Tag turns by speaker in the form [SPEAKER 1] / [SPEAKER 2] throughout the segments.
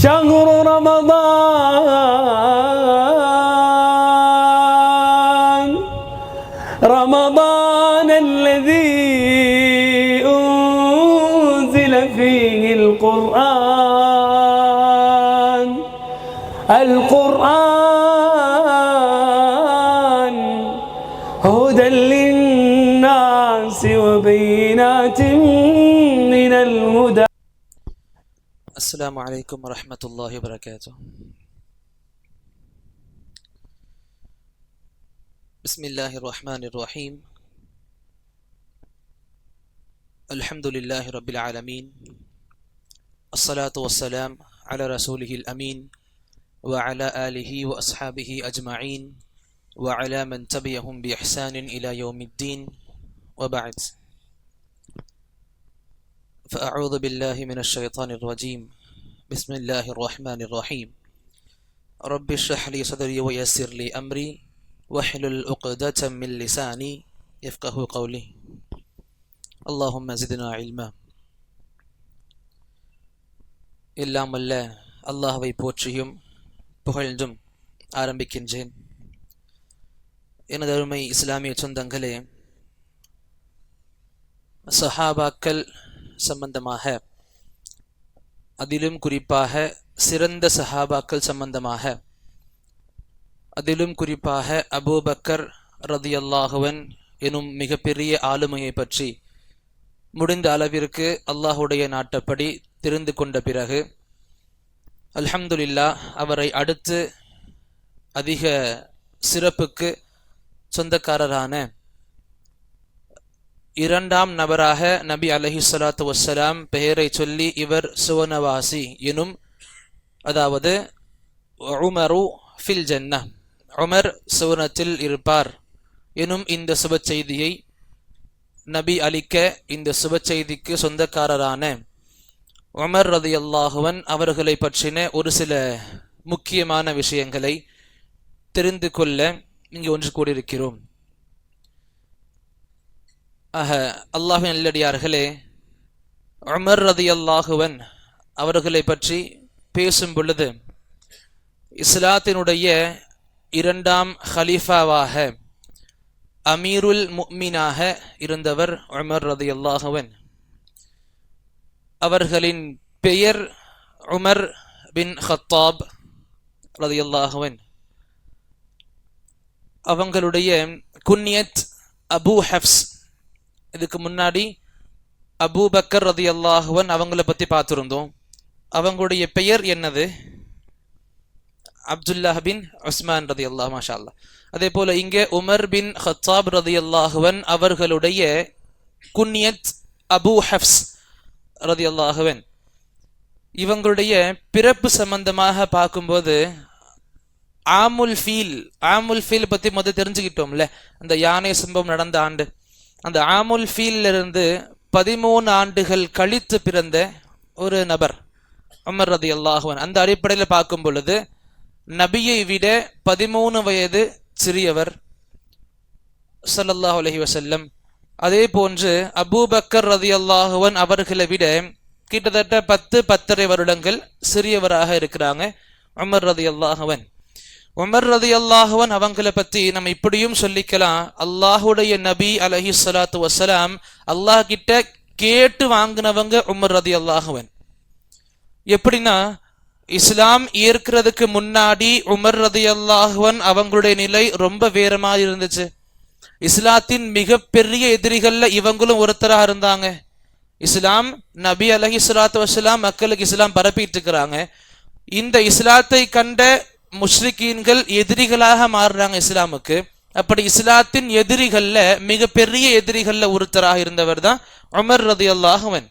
[SPEAKER 1] شهر رمضان الذي أنزل فيه القرآن هدى للناس وبينات من الهدى.
[SPEAKER 2] السلام عليكم ورحمة الله وبركاته. بسم الله الرحمن الرحيم. الحمد لله رب العالمين، الصلاة والسلام على رسوله الأمين وعلى آله وأصحابه أجمعين وعلى من تبعهم بإحسان إلى يوم الدين، وبعد، فأعوذ بالله من الشيطان الرجيم. بسم الله الرحمن الرحيم. رب اشرح لي صدري ويسر لي أمري واحلل عقدة من لساني يفقه قولي. اللهم زدنا علما. எல்லாம் வல்ல அல்லாஹ்வை போற்றியும் புகழ்ந்தும் ஆரம்பிக்கின்றேன். எனது அருமை இஸ்லாமிய சொந்தங்களே, சஹாபாக்கள் சம்பந்தமாக, அதிலும் குறிப்பாக சிறந்த சஹாபாக்கள் சம்பந்தமாக, அதிலும் குறிப்பாக அபூபக்கர் ரலியல்லாஹு அன்ஹு எனும் மிகப்பெரிய ஆளுமையை பற்றி முடிந்த அளவிற்கு அல்லாஹுடைய நாட்டப்படி தெரிந்து கொண்ட பிறகு, அல்ஹம்துலில்லாஹ், அவரை அடுத்து அதிக சிறப்புக்கு சொந்தக்காரரான இரண்டாம் நபராக நபி அலைஹிஸ்ஸலாத்து வஸ்ஸலாம் பெயரை சொல்லி இவர் சுவனவாசி எனும், அதாவது உமரு ஃபில் ஜன்னah, உமர் சுவனத்தில் இருப்பார் எனும் இந்த சுப செய்தியை நபி அளிக்க, இந்த சுப செய்திக்கு சொந்தக்காரரான உமர் ரலியல்லாஹு அன்ஹு அவர்களை பற்றின ஒரு சில முக்கியமான விஷயங்களை தெரிந்து கொள்ள இங்கு ஒன்று கூடியிருக்கிறோம். அல்லாஹ்வின் நல்லடியார்களே, உமர் ரலியல்லாஹு அன்ஹு அவர்களை பற்றி பேசும் பொழுது, இஸ்லாத்தினுடைய இரண்டாம் ஹலீஃபாவாக, அமீருல் முஃமினாக இருந்தவர் உமர் ரலியல்லாஹு அன்ஹு. அவர்களின் பெயர் உமர் பின் கத்தாப் ரலியல்லாஹு அன்ஹு. அவங்களுடைய குன்யத் அபு ஹஃப்ஸ். இதுக்கு முன்னாடி அபூபக்கர் ரலியல்லாஹு அன்ஹு அவங்கள பத்தி பார்த்திருந்தோம். அவங்களுடைய பெயர் என்னது? அப்துல்லாஹ் பின் உஸ்மான் ரலியல்லாஹு, மாஷா அல்லாஹ். அதே போல இங்கே உமர் பின் கத்தாப் ரலியல்லாஹு அன்ஹு அவர்களுடைய குன்யத் அபு ஹஃப்ஸ் ரலியல்லாஹு அன்ஹு. இவங்களுடைய பிறப்பு சம்பந்தமாக பார்க்கும்போது, ஆமுல் ஃபீல் பத்தி முதல் தெரிஞ்சுக்கிட்டோம்ல, அந்த யானை சம்பவம் நடந்த ஆண்டு. அந்த ஆமுல் ஃபீல்ல இருந்து 13 ஆண்டுகள் கழித்து பிறந்த ஒரு நபர் உமர் ரலியல்லாஹு அன்ஹு. அந்த அடிப்படையில் பார்க்கும் பொழுது நபியை விட 13 வயது சிறியவர் ஸல்லல்லாஹு அலைஹி வஸல்லம். அதே போன்று அபூபக்கர் ரலியல்லாஹு அன்ஹு அவர்களை விட கிட்டத்தட்ட 10-10.5 வருடங்கள் சிறியவராக இருக்கிறாங்க உமர் ரலியல்லாஹு அன்ஹு. உமர் ரலியல்லாஹு அன்ஹு அவங்களை பத்தி நம்ம இப்படியும் சொல்லிக்கலாம், அல்லாஹுடைய நபி அலைஹிஸ்ஸலாத்து வஸ்ஸலாம் அல்லாஹ் கிட்ட கேட்டு வாங்கினவங்க உமர் ரலியல்லாஹு அன்ஹு. எப்படின்னா, இஸ்லாம் ஏற்கிறதுக்கு முன்னாடி உமர் ரலியல்லாஹு அன்ஹு அவங்களுடைய நிலை ரொம்ப வேறமா இருந்துச்சு. இஸ்லாத்தின் மிகப்பெரிய எதிரிகள்ல இவங்களும் ஒருத்தராக இருந்தாங்க. இஸ்லாம், நபி அலைஹிஸ்ஸலாத்து வஸ்ஸலாம் மக்களுக்கு இஸ்லாம் பரப்பிட்டு இருக்கிறாங்க. இந்த இஸ்லாத்தை கண்ட முஷ்ரிக்கீன்கள் எதிரிகளாக மாறுறாங்க இஸ்லாமுக்கு. அப்படி இஸ்லாத்தின் எதிரிகள்ல மிகப்பெரிய எதிரிகள்ல ஒருத்தராக இருந்தவர் தான் உமர் ரலியல்லாஹு அன்ஹு.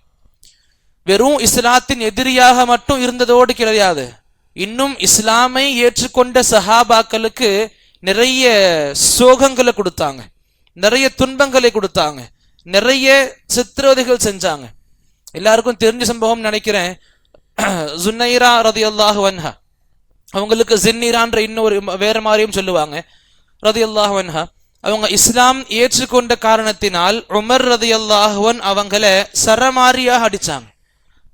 [SPEAKER 2] வெறும் இஸ்லாத்தின் எதிரியாக மட்டும் இருந்ததோடு கிடையாது, இன்னும் இஸ்லாமை ஏற்றுக்கொண்ட சஹாபாக்களுக்கு நிறைய சோகங்களை கொடுத்தாங்க, நிறைய துன்பங்களை கொடுத்தாங்க, நிறைய சித்திரவதைகள் செஞ்சாங்க. எல்லாருக்கும் தெரிஞ்ச சம்பவம் நினைக்கிறேன். ஜுனைரா ரலியல்லாஹு அன்ஹா, அவங்களுக்கு ஜின்னிரான்ற இன்னொரு வேற மாதிரியும் சொல்லுவாங்க, ரலியல்லாஹு அன்ஹா. அவங்க இஸ்லாம் ஏற்றுக்கொண்ட காரணத்தினால் உமர் ரலியல்லாஹு அன்ஹு அவங்கள சரமாரியாக அடிச்சாங்க.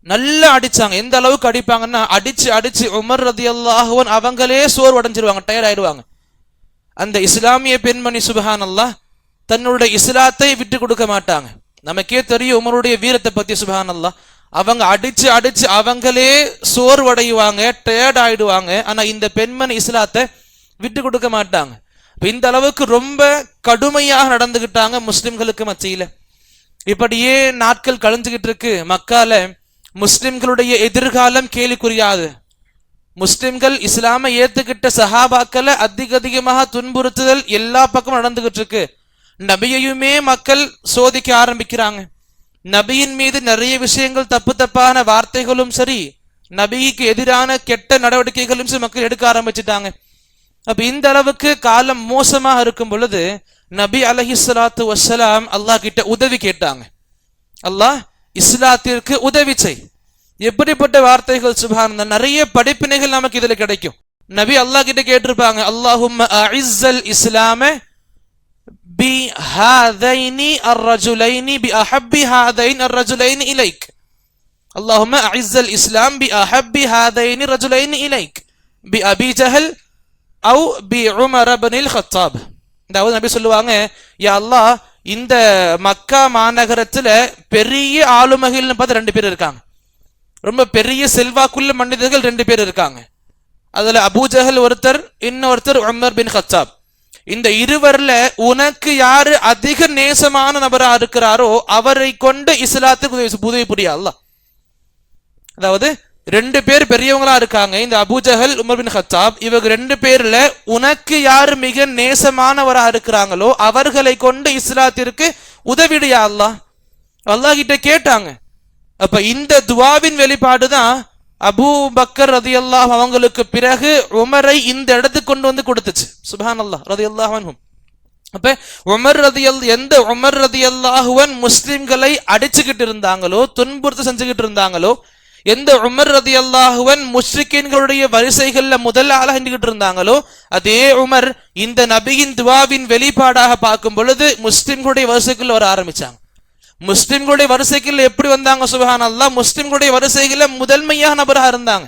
[SPEAKER 2] நல்லா அடிச்சாங்க. எந்த அளவுக்கு அடிப்பாங்கன்னா, அடிச்சு அடிச்சு உமர் ரலியல்லாஹு அன்ஹு அவங்களே சோர்வு அடைஞ்சிருவாங்க, டயர்ட் ஆயிடுவாங்க. அந்த இஸ்லாமிய பெண்மணி சுப்ஹானல்லாஹ் தன்னுடைய இஸ்லாத்தை விட்டு கொடுக்க மாட்டாங்க. நமக்கே தெரியும் உமருடைய வீரத்தை பத்தி. சுப்ஹானல்லாஹ் அவங்க அடிச்சு அடிச்சு அவங்களே சோர்வடைவாங்க, டயர்ட் ஆயிடுவாங்க. ஆனா இந்த பெண்மணி இஸ்லாத்தை விட்டு கொடுக்க மாட்டாங்க. இந்த அளவுக்கு ரொம்ப கடுமையாக நடந்துகிட்டாங்க முஸ்லிம்களுக்கு மத்தியில. இப்படியே நாட்கள் கழிஞ்சுகிட்டு இருக்கு. மக்கால முஸ்லிம்களுடைய எதிர்காலம் கேள்விக்குறியாது. முஸ்லிம்கள் இஸ்லாமை ஏத்துக்கிட்ட சஹாபாக்களை அதிகமாக துன்புறுத்துதல் எல்லா பக்கமும் நடந்துகிட்டு இருக்கு. நபியையுமே மக்கள் சோதிக்க ஆரம்பிக்கிறாங்க. நபியின் மீது நிறைய விஷயங்கள் தப்பு தப்பான வார்த்தைகளும் சரி, நபிக்கு எதிரான கெட்ட நடவடிக்கைகளும் சரி மக்கள் எடுக்க ஆரம்பிச்சுட்டாங்க. அப்ப இந்த அளவுக்கு காலம் மோசமாக இருக்கும் பொழுது நபி அலைஹிஸ்ஸலாத்து வஸ்ஸலாம் அல்லாஹ் கிட்ட உதவி கேட்டாங்க. அல்லாஹ் இஸ்லாத்திற்கு உதவி செய். எப்படிப்பட்ட வார்த்தைகள் சுப்ஹானல்லாஹ். நிறைய படிப்பினைகள் நமக்கு இதுல கிடைக்கும். நபி அல்லாஹ் கிட்ட கேட்டிருப்பாங்க, அல்லாஹும்ம அஇஸ்ஸல் இஸ்லாம பி ஹாதைனி அர்ரஜுலைனி பி அஹப்பி ஹாதைன் அர்ரஜுலைனி இலைக். அல்லாஹும்ம அஇஸ்ஸல் இஸ்லாம் பி அஹப்பி ஹாதைனி ரஜுலைனி இலைக் பி அபி ஜஹல் அவு பி உமர் இப்னுல் கத்தாப். அதாவது நபி சொல்லுவாங்க, யா அல்லாஹ் இந்த மக்கா மாநகரத்துல பெரிய ஆளுமைகள்னு பார்த்து 2 பேர் இருக்காங்க. ரொம்ப பெரிய செல்வாக்குள்ள மனிதர்கள் 2 பேர் இருக்காங்க. அதுல அபூ ஜஹல் ஒருத்தர், இன்னொருத்தர் உமர் பின் கத்தாப். இந்த இருவர்ல உனக்கு யாரு அதிக நேசமான நபரா இருக்கிறாரோ அவரை கொண்டு இஸ்லாத்துக்கு உதவி புரியா அல்லாஹ். அதாவது 2 பேர் பெரியவங்களா இருக்காங்க, இந்த Abu Jahl Umar bin Khattab. இவங்க 2 பேர்ல உனக்கு யாரு மிக நேசமானவரா இருக்கிறாங்களோ அவர்களை கொண்டு இஸ்லாத்திற்கு உதவிடுயா அல்லாஹ். அல்லாஹ் கிட்ட கேட்டாங்க. அப்ப இந்த துவாவின் வெளிப்பாடுதான் அபூ பக்கர் ரலியல்லாஹு அவங்களுக்கு பிறகு உமரை இந்த இடத்துக்கு கொண்டு வந்து கொடுத்துச்சு. சுப்ஹானல்லாஹ் ரலியல்லாஹு அன்ஹும். அப்ப எந்த உமர் ரலியல்லாஹு அன்ஹு முஸ்லிம்களை அடிச்சுக்கிட்டு இருந்தாங்களோ, துன்புறுத்த செஞ்சுக்கிட்டு இருந்தாங்களோ, எந்த உமர் ரலியல்லாஹு அன்ஹு முஷ்ரிக்கீன்களுடைய வரிசைகள்ல முதல் ஆளாக நின்றுகிட்டு இருந்தாங்களோ, அதே உமர் இந்த நபியின் துவாவின் வெளிப்பாடாக பார்க்கும் பொழுது முஸ்லிம்களுடைய வரிசைகள் வர ஆரம்பிச்சாங்க. முஸ்லிம்களுடைய வரிசைகள் எப்படி வந்தாங்க சுப்ஹானல்லாஹ், முஸ்லிம்களுடைய வரிசைகள முதன்மையாக நபராக இருந்தாங்க.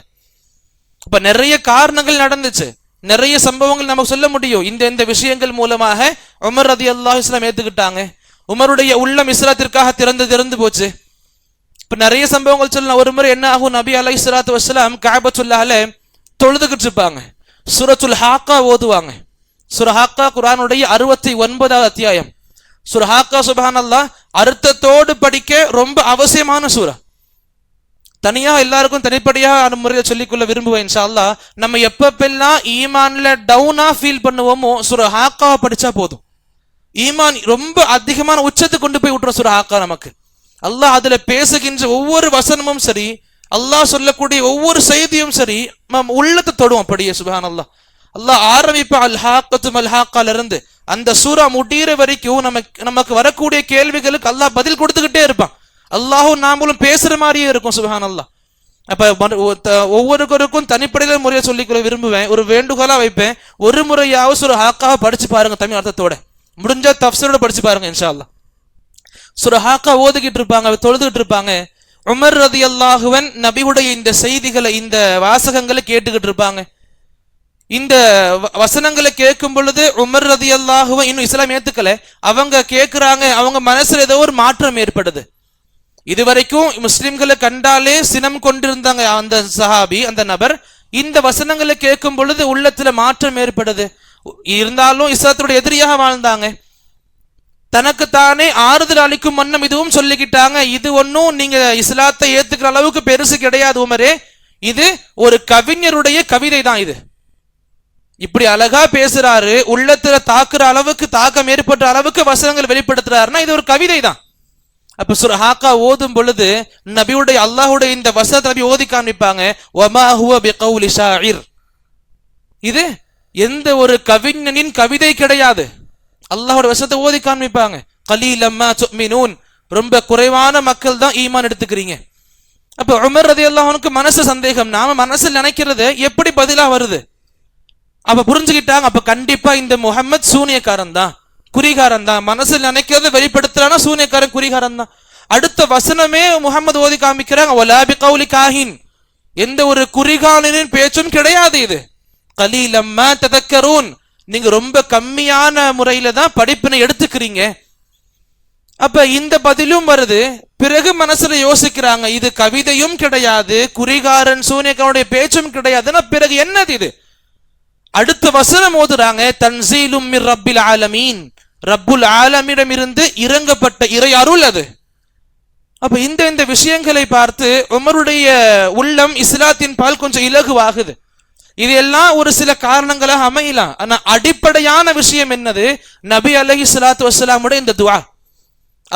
[SPEAKER 2] அப்ப நிறைய காரணங்கள் நடந்துச்சு, நிறைய சம்பவங்கள் நமக்கு சொல்ல முடியும். இந்த விஷயங்கள் மூலமாக உமர் ரலியல்லாஹு இஸ்லாம் ஏத்துக்கிட்டாங்க. உமருடைய உள்ளம் இஸ்லாத்திற்காக திறந்து போச்சு. இப்ப நிறைய சம்பவங்கள் சொல்லலாம். ஒரு முறை என்ன ஆகும், நபி அலைஹிஸ்ஸலாத்து வஸ்ஸலாம் கஅபத்துல்லாஹ்ல தொழுதுகிட்டு இருப்பாங்க. சூரத்துல் ஹாக்கா ஓதுவாங்க. சூரா ஹாக்கா குர்ஆனுடைய 69வது அத்தியாயம். சூரா ஹாக்கா சுப்ஹானல்லாஹ் அர்த்தத்தோடு படிக்க ரொம்ப அவசியமான சூரா. தனியா எல்லாருக்கும் தனிப்படையாக முறையில் சொல்லிக்கொள்ள விரும்புவேன் இன்ஷா அல்லாஹ். நம்ம எப்பப்பெல்லாம் ஈமான்ல டவுனா ஃபீல் பண்ணுவோமோ சூரா ஹாக்காவை படிச்சா போதும். ஈமான் ரொம்ப அதிகமான உச்சத்துக்கு கொண்டு போய் விட்டுரும் சூரா ஹாக்கா நமக்கு. அல்லாஹ் அதுல பேசுகின்ற ஒவ்வொரு வசனமும் சரி, அல்லாஹ் சொல்லக்கூடிய ஒவ்வொரு செய்தியும் சரி, உள்ளத்தை தொடும் அப்படியே. சுப்ஹானல்லாஹ். அல்லாஹ் ஆரம்பிப்ப அல் ஹாக்கத்து மல் ஹாக்கால இருந்து அந்த சூரா முடிகிற வரைக்கும் நமக்கு வரக்கூடிய கேள்விகளுக்கு அல்லாஹ் பதில் கொடுத்துக்கிட்டே இருப்பான். அல்லாஹும் நாமளும் பேசுற மாதிரியே இருக்கும். சுப்ஹானல்லாஹ். அப்ப ஒவ்வொருவருக்கும் தனிப்படையில முறையை சொல்லிக்கொள்ள விரும்புவேன். ஒரு வேண்டுகோளா வைப்பேன், ஒரு முறையாவது சூரா ஹாக்காவை படிச்சு பாருங்க, தமிழ் அர்த்தத்தோட. முடிஞ்சா தஃப்சீரோட படிச்சு பாருங்க இன்ஷா அல்லாஹ். சூரா ஹாக்கா ஓதிக்கிட்டு இருப்பாங்க, தொழுதுகிட்டு இருப்பாங்க. உமர் ரலியல்லாஹு அன்ஹு நபியுடைய இந்த செய்திகளை, இந்த வாசகங்களை கேட்டுக்கிட்டு இருப்பாங்க. இந்த வசனங்களை கேட்கும் பொழுது உமர் ரலியல்லாஹு அன்ஹு இன்னும் இஸ்லாம் ஏத்துக்கல, அவங்க கேட்கிறாங்க, அவங்க மனசுல ஏதோ ஒரு மாற்றம் ஏற்படுது. இதுவரைக்கும் முஸ்லிம்களை கண்டாலே சினம் கொண்டிருந்தாங்க அந்த சஹாபி, அந்த நபர். இந்த வசனங்களை கேட்கும் பொழுது உள்ளத்துல மாற்றம் ஏற்படுது. இருந்தாலும் இஸ்லாத்துடைய எதிரியாக வாழ்ந்தாங்க. தனக்கு தானே ஆறுதல் அளிக்கும் வண்ணம் இதுவும் சொல்லிக்கிட்டாங்க, இது ஒன்னும் நீங்க இஸ்லாத்தை ஏத்துக்கிற அளவுக்கு பெருசு கிடையாது உமரே, இது ஒரு கவிஞருடைய கவிதை தான். இது இப்படி அழகா பேசுறாரு, உள்ளத்துல தாக்குற அளவுக்கு, தாக்கம் ஏற்பட்ட அளவுக்கு வசனங்கள் வெளிப்படுத்துறாருன்னா இது ஒரு கவிதை தான். அப்ப சூரா ஹாக்கா ஓதும் பொழுது நபியுடைய அல்லாஹ்வுடைய இந்த வசனத்தை நபி ஓதி காண்பிப்பாங்க. வமா ஹுவ பிகௌலி ஷாயிர், இது எந்த ஒரு கவிஞனின் கவிதை கிடையாது. அல்லாஹ்வுடைய வசனத்தை ஓதி காண்பிப்பாங்க. கலீலம் மா துமினூன், ரொம்ப குறைவான மக்கள் தான் ஈமான் எடுத்துக்கிறீங்க. அப்ப உமர் ரலியல்லாஹு அன்ஹுக்கு மனசு சந்தேகம், நாம மனசில் நினைக்கிறது எப்படி பதிலா வருது. அப்ப புரிஞ்சுக்கிட்டாங்க, அப்ப கண்டிப்பா இந்த முஹம்மத் சூனியக்காரன் தான், குறிகாரன் தான். மனசில் நினைக்கிறத வெளிப்படுத்துறானா சூனியக்காரன், குறிகாரன் தான். அடுத்த வசனமே முகமது ஓதி காமிக்கிறாங்க, வலா பிகௌலி காஹின், எந்த ஒரு குறிகாலனின் பேச்சும் கிடையாது. இது கலீலம் மா ததக்கரூன், நீங்க ரொம்ப கம்மியான முறையில தான் படிப்பினை எடுத்துக்கிறீங்க. அப்ப இந்த பதிலும் வருது. பிறகு மனசுல யோசிக்கிறாங்க, இது கவிதையும் கிடையாது, குறிகாரன் சூனியக்காரனுடைய பேச்சும் கிடையாதுன்னா பிறகு என்னது இது? அடுத்த வசனம் ஓதுறாங்க, தன்சீலும் மிர் ரப்பில் ஆலமீன், ரப்புல் ஆலமீனிடம் இருந்து இறங்கப்பட்ட இறை அருள் அது. அப்ப இந்த விஷயங்களை பார்த்து உமருடைய உள்ளம் இஸ்லாத்தின் பால் கொஞ்சம் இலகுவாகுது. இது எல்லாம் ஒரு சில காரணங்களாக அமையலாம். ஆனா அடிப்படையான விஷயம் என்னது? நபி அலைஹிஸ்ஸலாத்து வஸ்ஸலாமுடைய இந்த துஆ.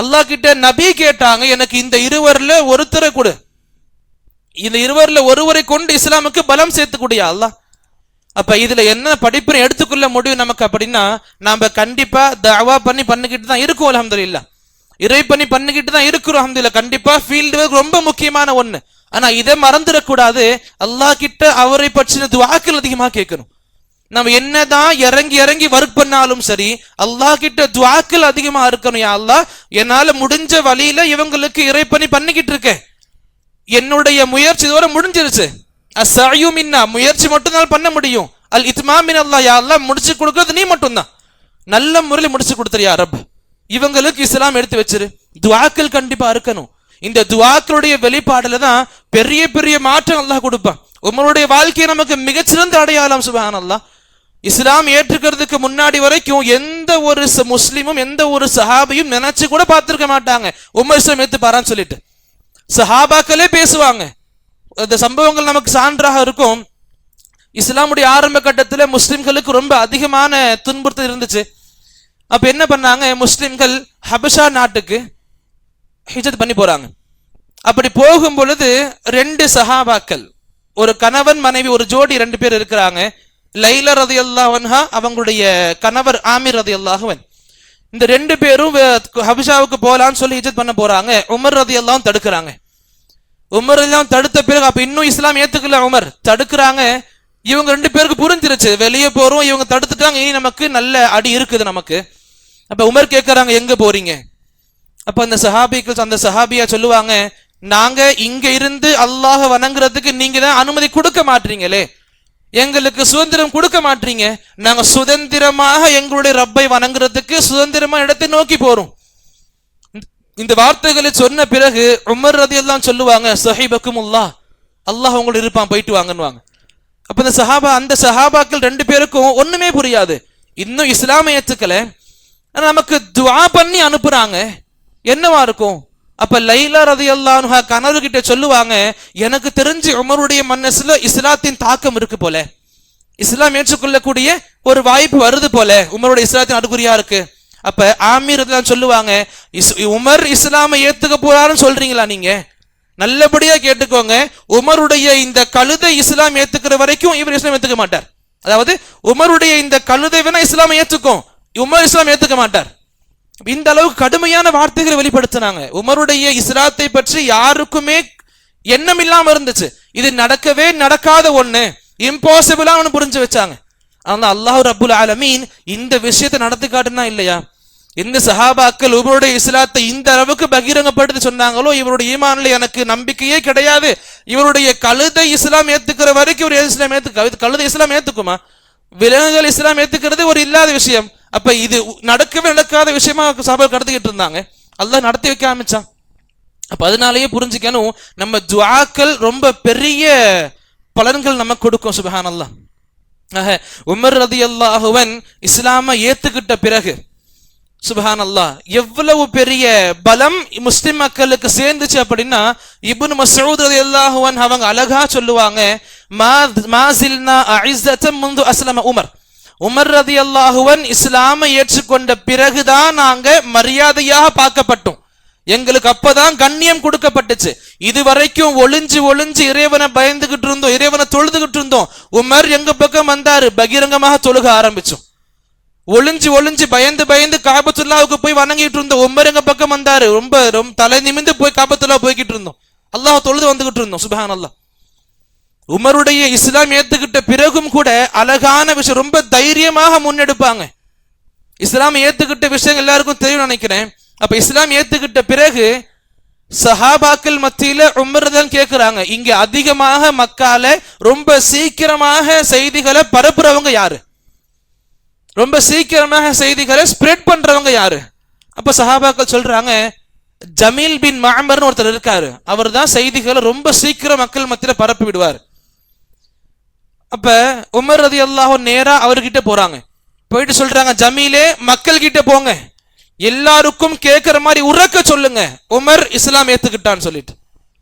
[SPEAKER 2] அல்லாஹ் கிட்ட நபி கேட்டாங்க, எனக்கு இந்த இருவர்ல ஒருத்தரை கொடு, இந்த இருவர்ல ஒருவரை கொண்டு இஸ்லாமுக்கு பலம் சேர்த்துக்கூடிய அல்லாஹ். அப்ப இதுல என்ன படிப்பினை எடுத்துக்கொள்ள முடியும் நமக்கு அப்படின்னா, நாம கண்டிப்பா தஅவா பண்ணிக்கிட்டு தான் இருக்கோம். அல்ஹம்துலில்லாஹ், இறை பண்ணி பண்ணிக்கிட்டு தான் இருக்கிறோம். அல்ஹம்துலில்லாஹ், கண்டிப்பா ஃபீல்டு ஒர்க் ரொம்ப முக்கியமான ஒண்ணு. ஆனா இதை மறந்துடக்கூடாது. அல்லாஹ் கிட்ட அவரை பற்றின துஆக்கள் அதிகமா கேட்கணும். நம்ம என்னதான் இறங்கி ஒர்க் பண்ணாலும் சரி, அல்லாஹ் கிட்ட துஆக்கள் அதிகமா இருக்கணும். யா அல்லாஹ், என்னால முடிஞ்ச வழியில இவங்களுக்கு இறை பண்ணி பண்ணிக்கிட்டு இருக்கேன், என்னுடைய முயற்சி இதோட முடிஞ்சிருச்சு. அஸ்ஸஅயு மின்னா, முயற்சி மட்டும் தான் பண்ண முடியும். அல் இத்மாம் மின் அல்லாஹ், யா அல்லாஹ் முடிச்சு கொடுக்கிறது நீ மட்டும்தான், நல்ல முறையில் முடிச்சு கொடுத்துரு யா ரப். இவங்களுக்கு இஸ்லாம் எடுத்து வச்சிரு. துஆக்கள் கண்டிப்பா இருக்கணும். இந்த துஆக்களுடைய வெளிப்பாடுல தான் பெரிய பெரிய மாற்றம் அல்லாஹ் கொடுப்பான். உங்களுடைய வாழ்க்கையை நமக்கு மிகச்சிறந்த அடையாளம். சுப்ஹானல்லாஹ், இஸ்லாம் ஏற்றுக்கிறதுக்கு முன்னாடி வரைக்கும் எந்த ஒரு முஸ்லிமும் எந்த ஒரு சஹாபியும் நினைச்சு கூட பார்த்திருக்க மாட்டாங்க உமர் இஸ்லாம் ஏத்துப்பாரான்னு சொல்லிட்டு. சஹாபாக்களே பேசுவாங்க. இந்த சம்பவங்கள் நமக்கு சான்றாக இருக்கும். இஸ்லாமுடைய ஆரம்ப கட்டத்துல முஸ்லிம்களுக்கு ரொம்ப அதிகமான துன்புறுத்தல் இருந்துச்சு. அப்ப என்ன பண்ணாங்க, முஸ்லிம்கள் ஹபஷா நாட்டுக்கு ஹிஜ்ரத் பண்ணி போறாங்க. அப்படி போகும் பொழுது ரெண்டு சஹாபாக்கள், ஒரு கணவன் மனைவி, ஒரு ஜோடி, ரெண்டு பேர் இருக்கிறாங்க. லைலா ரலியல்லாஹு அன்ஹா, அவங்களுடைய கணவர் ஆமிர் ரலியல்லாஹு அன்ஹு. இந்த ரெண்டு பேரும் ஹபஷாவுக்கு போலான்னு சொல்லி ஹிஜ்ரத் பண்ண போறாங்க. உமர் ரலியல்லாஹு தடுக்கிறாங்க. உமர் ரலியல்லாஹு தடுத்த பிறகு அப்ப இன்னும் இஸ்லாம் ஏத்துக்கல, உமர் தடுக்கிறாங்க. இவங்க ரெண்டு பேருக்கு புரிஞ்சிருச்சு, வெளியே போறோம், இவங்க தடுத்துட்டாங்க, இனி நமக்கு நல்ல அடி இருக்குது நமக்கு. அப்ப உமர் கேட்கறாங்க, எங்க போறீங்க? அப்ப அந்த சஹாபிகள், அந்த சஹாபியா சொல்லுவாங்க, நாங்க இங்க இருந்து அல்லாஹ் வணங்குறதுக்கு நீங்க தான் அனுமதி கொடுக்க மாட்டீங்களே, எங்களுக்கு சுதந்திரம் கொடுக்க மாட்டீங்க, நாங்க சுதந்திரமாக எங்களுடைய ரப்பை வணங்குறதுக்கு சுதந்திரமா இடத்தை நோக்கி போறோம். இந்த வார்த்தைகளை சொன்ன பிறகு உமர் ரலியல்லாஹு சொல்லுவாங்க, ஸஹீபக்குமுல்லாஹ், அல்லாஹ் உங்களுக்கு இருப்பான், போயிட்டு வாங்கன்னுவாங்க. அப்ப அந்த சஹாபாக்கள் ரெண்டு பேருக்கும் ஒண்ணுமே புரியாது, இன்னும் இஸ்லாமை ஏத்துக்கல, நமக்கு துஆ பண்ணி அனுப்புறாங்க, என்னவா இருக்கும்? அப்ப லைலா ரலியல்லாஹு அன்ஹா கனவு கிட்ட சொல்லுவாங்க, எனக்கு தெரிஞ்சு உமருடைய மனசுல இஸ்லாத்தின் தாக்கம் இருக்கு போல, இஸ்லாம் ஏற்றுக்கொள்ளக்கூடிய ஒரு வாய்ப்பு வருது போல, உமருடைய இஸ்லாத்தின் அறிகுறியா இருக்கு. அப்ப ஆமீர் ரலியல்லாஹு சொல்லுவாங்க, உமர் இஸ்லாமை ஏத்துக்க போறாருன்னு சொல்றீங்களா? நீங்க நல்லபடியா கேட்டுக்கோங்க, உமருடைய இந்த கழுதை இஸ்லாம் ஏத்துக்கிற வரைக்கும் இவர் இஸ்லாம் ஏத்துக்க மாட்டார். அதாவது உமருடைய இந்த கழுதை வேணா இஸ்லாமை ஏத்துக்கும், உமர் இஸ்லாம் ஏத்துக்க மாட்டார். இந்த அளவுக்கு கடுமையான வார்த்தைகளை வெளிப்படுத்தினாங்க. உமருடைய இஸ்லாத்தை பற்றி யாருக்குமே எண்ணம் இல்லாம இருந்துச்சு, இது நடக்கவே நடக்காத ஒண்ணு, இம்பாசிபிளா ஒண்ணு புரிஞ்சு வச்சாங்க. ஆனா அல்லாஹ் ரப்புல் ஆலமீன் இந்த விஷயத்தை நடத்தி காட்டுனா இல்லையா? இந்த சஹாபாக்கள் உமருடைய இஸ்லாத்தை இந்த அளவுக்கு பகிரங்கப்படுத்தி சொன்னாங்களோ, இவருடைய ஈமான்ல எனக்கு நம்பிக்கையே கிடையாது, இவருடைய கழுதை இஸ்லாம் ஏத்துக்கிற வரைக்கும் ஒரு இஸ்லாம் கழுதை இஸ்லாம் ஏத்துக்குமா? விலங்குகள் இஸ்லாம் ஏத்துக்கிறது ஒரு இல்லாத விஷயம். அப்ப இது நடக்கவே நடக்காத விஷயமா சஹாபாக்கள் கடத்திக்கிட்டு இருந்தாங்க, அல்லாஹ் நடத்தி வைக்க ஆரம்பிச்சான். அப்ப அதனாலேயே புரிஞ்சுக்கணும், நம்ம துஆக்கள் ரொம்ப பெரிய பலன்கள் நமக்கு கொடுக்கும். சுப்ஹானல்லாஹ். உமர் ரலியல்லாஹு அன்ஹு இஸ்லாமை ஏத்துக்கிட்ட பிறகு சுப்ஹானல்லாஹ் எவ்வளவு பெரிய பலம் முஸ்லிம் மக்களுக்கு சேர்ந்துச்சு அப்படின்னா, இப்னு மஸ்ஊத் ரலியல்லாஹு அன்ஹு அவங்க அழகா சொல்லுவாங்க, மாஸில்னா அஇஸ்ஸதன் முந்து அஸ்லம உமர், உமர் ரலியல்லாஹு அன்ஹு இஸ்லாமை ஏற்றுக்கொண்ட பிறகுதான் நாங்க மரியாதையாக பார்க்கப்பட்டோம், எங்களுக்கு அப்பதான் கண்ணியம் கொடுக்கப்பட்டுச்சு. இதுவரைக்கும் ஒளிஞ்சு இறைவனை பயந்துகிட்டு இருந்தோம், இறைவனை தொழுதுகிட்டு இருந்தோம். உமர் எங்க பக்கம் வந்தாரு, பகிரங்கமாக தொழுக ஆரம்பிச்சோம். ஒளிஞ்சு பயந்து காபத்துல்லாவுக்கு போய் வணங்கிட்டு இருந்தோம். உமர் எங்க பக்கம் வந்தாரு, ரொம்ப தலை நிமிந்து போய் காபத்துல்லா போய்கிட்டு இருந்தோம், அல்லாஹ் தொழுது வந்துகிட்டு இருந்தோம். சுப்ஹானல்லாஹ். உமருடைய இஸ்லாம் ஏத்துக்கிட்ட பிறகும் கூட அழகான விஷயம், ரொம்ப தைரியமாக முன்னெடுப்பாங்க. இஸ்லாம் ஏத்துக்கிட்ட விஷயம் எல்லாருக்கும் தெரியும் நினைக்கிறேன். அப்ப இஸ்லாம் ஏத்துக்கிட்ட பிறகு சஹாபாக்கள் மத்தியில உமர் தான் கேட்கிறாங்க, இங்க அதிகமாக மக்கால ரொம்ப சீக்கிரமாக செய்திகளை பரப்புறவங்க யாரு, ரொம்ப சீக்கிரமாக செய்திகளை ஸ்ப்ரெட் பண்றவங்க யாரு? அப்ப சஹாபாக்கள் சொல்றாங்க, ஜமீல் பின் மஅமர்னு ஒருத்தர் இருக்காரு, அவர் தான் செய்திகளை ரொம்ப சீக்கிரம் மக்கள் மத்தியில பரப்பி விடுவார். அப்ப உமர் ரலியல்லாஹு நேரா அவர்கிட்ட போறாங்க, போயிட்டு சொல்றாங்க, ஜமீலே மக்கள் கிட்ட போங்க, எல்லாருக்கும் கேட்கிற மாதிரி உறக்க சொல்லுங்க, உமர் இஸ்லாம் ஏத்துக்கிட்டான்னு சொல்லிட்டு.